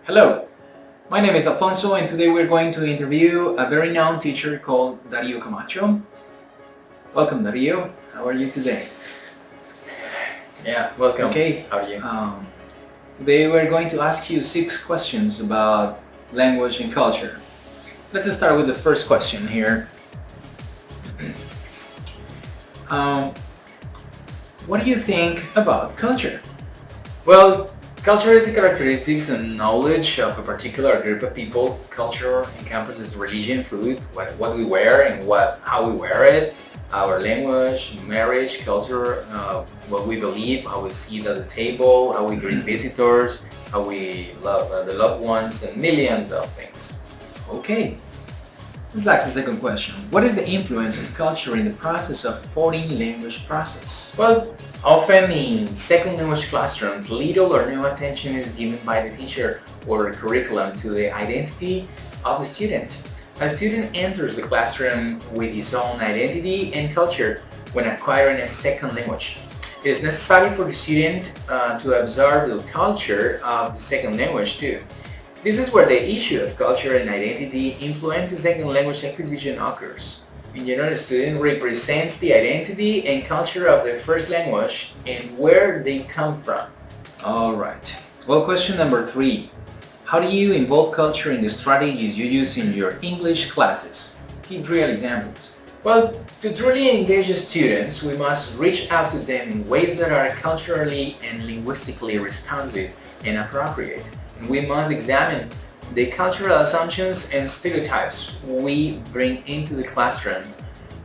Hello, my name is Alfonso and today we're going to interview a very known teacher called Dario Camacho. Welcome Dario, how are you today? Yeah, welcome. Okay, How are you? Today we're going to ask you 6 questions about language and culture. Let's start with the first question here. What do you think about culture? Well, culture is the characteristics and knowledge of a particular group of people. Culture encompasses religion, food, what we wear and how we wear it, our language, marriage, culture, what we believe, how we sit at the table, how we greet visitors, how we love the loved ones, and millions of things. Okay, let's ask the second question. What is the influence of culture in the process of foreign language process? Well, often in second language classrooms, little or no attention is given by the teacher or curriculum to the identity of the student. A student enters the classroom with his own identity and culture when acquiring a second language. It is necessary for the student to observe the culture of the second language too. This is where the issue of culture and identity influences second language acquisition occurs. In general, the student represents the identity and culture of the first language and where they come from. Alright. Well, question number 3. How do you involve culture in the strategies you use in your English classes? Give real examples. Well, to truly engage the students, we must reach out to them in ways that are culturally and linguistically responsive and appropriate. And we must examine the cultural assumptions and stereotypes we bring into the classroom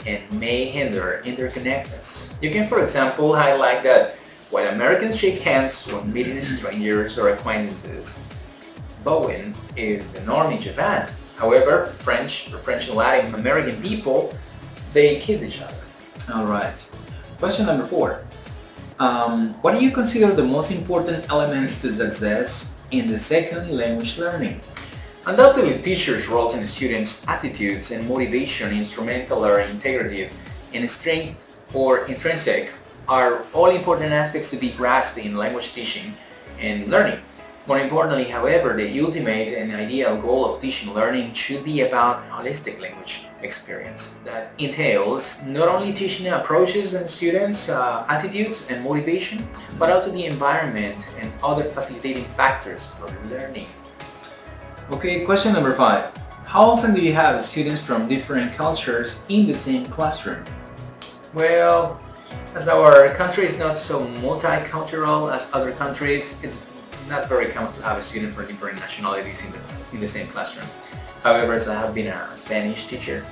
and may hinder interconnectedness. You can, for example, highlight that while Americans shake hands when meeting strangers or acquaintances, bowing is the norm in Japan. However, French and Latin American people, they kiss each other. Alright. Question number 4. What do you consider the most important elements to success in the second language learning? Undoubtedly, teachers' roles and students' attitudes and motivation, instrumental or integrative, and strength or intrinsic, are all important aspects to be grasped in language teaching and learning. More importantly, however, the ultimate and ideal goal of teaching and learning should be about holistic language experience that entails not only teaching approaches and students' attitudes and motivation, but also the environment and other facilitating factors for learning. Okay, question number 5. How often do you have students from different cultures in the same classroom? Well, as our country is not so multicultural as other countries, it's not very common to have a student from different nationalities in the same classroom. However, as I have been a Spanish teacher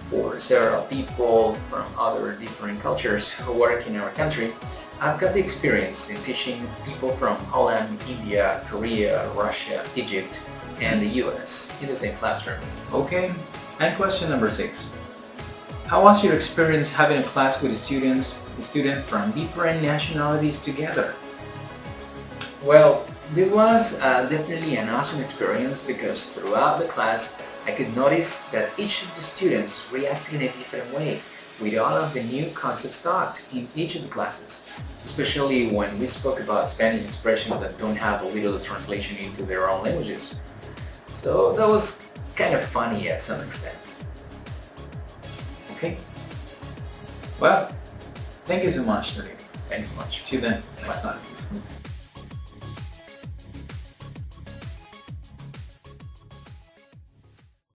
for several people from other different cultures who work in our country, I've got the experience in teaching people from Holland, India, Korea, Russia, Egypt, and the US in the same classroom. Okay, and question number 6. How was your experience having a class with students from different nationalities together? Well, this was definitely an awesome experience because throughout the class I could notice that each of the students reacted in a different way with all of the new concepts taught in each of the classes, especially when we spoke about Spanish expressions that don't have a little translation into their own languages. So that was kind of funny at some extent. Okay. Well, thank you so much, Dario. Thanks so much. See you then next time.